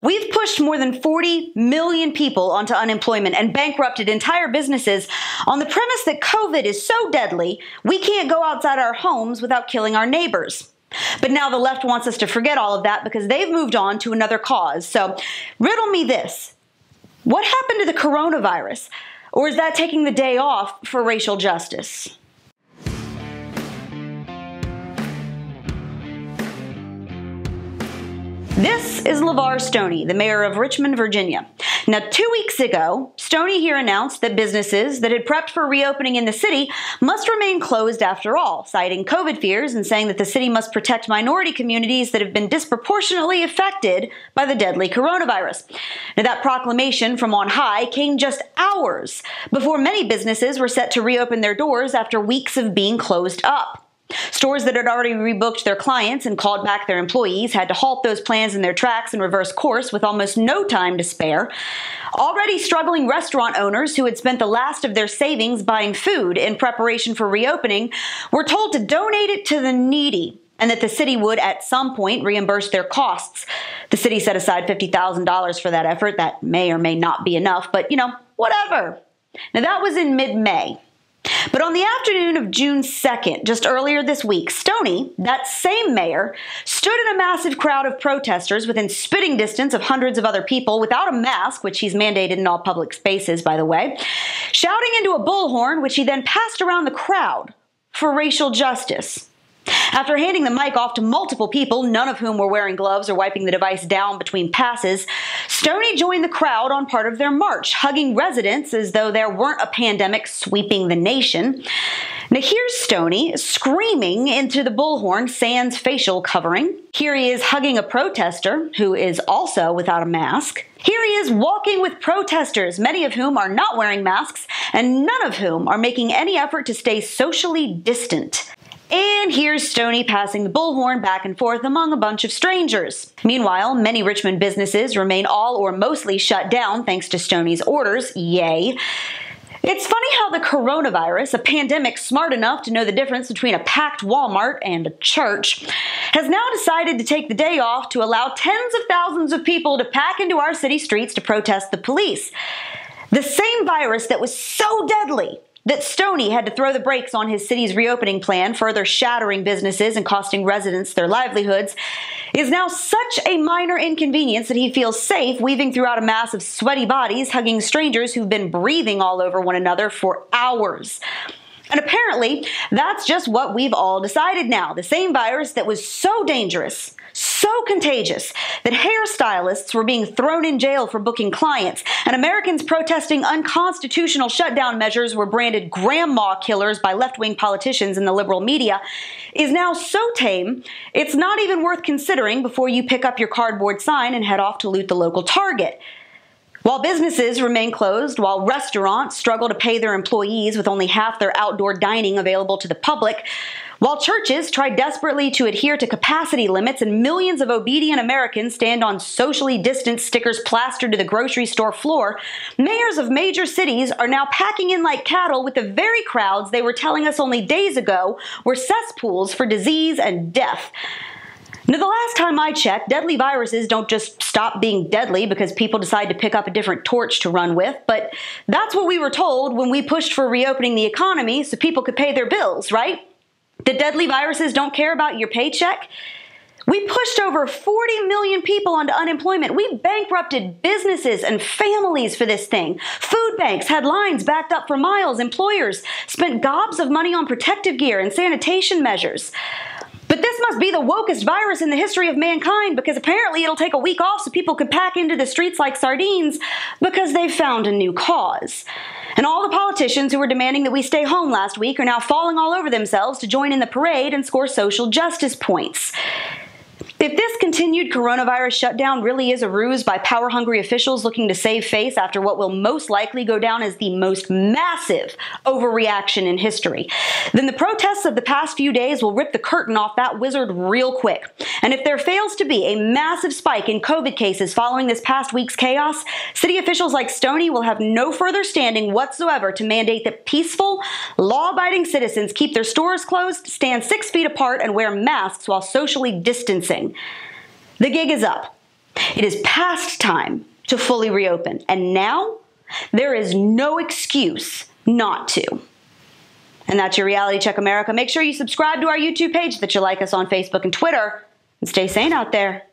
We've pushed more than 40 million people onto unemployment and bankrupted entire businesses on the premise that COVID is so deadly, we can't go outside our homes without killing our neighbors. But now the left wants us to forget all of that because they've moved on to another cause. So riddle me this. What happened to the coronavirus? Or is that taking the day off for racial justice? This is LeVar Stoney, the mayor of Richmond, Virginia. Now, 2 weeks ago, Stoney here announced that businesses that had prepped for reopening in the city must remain closed after all, citing COVID fears and saying that the city must protect minority communities that have been disproportionately affected by the deadly coronavirus. Now, that proclamation from on high came just hours before many businesses were set to reopen their doors after weeks of being closed up. Stores that had already rebooked their clients and called back their employees had to halt those plans in their tracks and reverse course with almost no time to spare. Already struggling restaurant owners who had spent the last of their savings buying food in preparation for reopening were told to donate it to the needy and that the city would at some point reimburse their costs. The city set aside $50,000 for that effort. That may or may not be enough, but whatever. Now that was in mid-May. But on the afternoon of June 2nd, just earlier this week, Stoney, that same mayor, stood in a massive crowd of protesters within spitting distance of hundreds of other people without a mask, which he's mandated in all public spaces, by the way, shouting into a bullhorn, which he then passed around the crowd for racial justice. After handing the mic off to multiple people, none of whom were wearing gloves or wiping the device down between passes, Stoney joined the crowd on part of their march, hugging residents as though there weren't a pandemic sweeping the nation. Now here's Stoney screaming into the bullhorn sans facial covering. Here he is hugging a protester who is also without a mask. Here he is walking with protesters, many of whom are not wearing masks and none of whom are making any effort to stay socially distant. And here's Stoney passing the bullhorn back and forth among a bunch of strangers. Meanwhile, many Richmond businesses remain all or mostly shut down thanks to Stoney's orders. Yay. It's funny how the coronavirus, a pandemic smart enough to know the difference between a packed Walmart and a church, has now decided to take the day off to allow tens of thousands of people to pack into our city streets to protest the police. The same virus that was so deadly that Stoney had to throw the brakes on his city's reopening plan, further shattering businesses and costing residents their livelihoods, is now such a minor inconvenience that he feels safe weaving throughout a mass of sweaty bodies, hugging strangers who've been breathing all over one another for hours. And apparently, that's just what we've all decided now. The same virus that was so dangerous, so contagious, that hairstylists were being thrown in jail for booking clients, and Americans protesting unconstitutional shutdown measures were branded grandma killers by left-wing politicians in the liberal media, is now so tame, it's not even worth considering before you pick up your cardboard sign and head off to loot the local Target. While businesses remain closed, while restaurants struggle to pay their employees with only half their outdoor dining available to the public, while churches try desperately to adhere to capacity limits and millions of obedient Americans stand on socially distanced stickers plastered to the grocery store floor, mayors of major cities are now packing in like cattle with the very crowds they were telling us only days ago were cesspools for disease and death. Now, the last time I checked, deadly viruses don't just stop being deadly because people decide to pick up a different torch to run with, but that's what we were told when we pushed for reopening the economy so people could pay their bills, right? That deadly viruses don't care about your paycheck? We pushed over 40 million people onto unemployment. We bankrupted businesses and families for this thing. Food banks had lines backed up for miles. Employers spent gobs of money on protective gear and sanitation measures. But this must be the wokest virus in the history of mankind because apparently it'll take a week off so people can pack into the streets like sardines because they've found a new cause. And all the politicians who were demanding that we stay home last week are now falling all over themselves to join in the parade and score social justice points. If this continued coronavirus shutdown really is a ruse by power-hungry officials looking to save face after what will most likely go down as the most massive overreaction in history, then the protests of the past few days will rip the curtain off that wizard real quick. And if there fails to be a massive spike in COVID cases following this past week's chaos, city officials like Stoney will have no further standing whatsoever to mandate that peaceful, law-abiding citizens keep their stores closed, stand 6 feet apart, and wear masks while socially distancing. The gig is up. It is past time to fully reopen, and now there is no excuse not to. And that's your Reality Check America. Make sure you subscribe to our YouTube page, that you like us on Facebook and Twitter, and stay sane out there.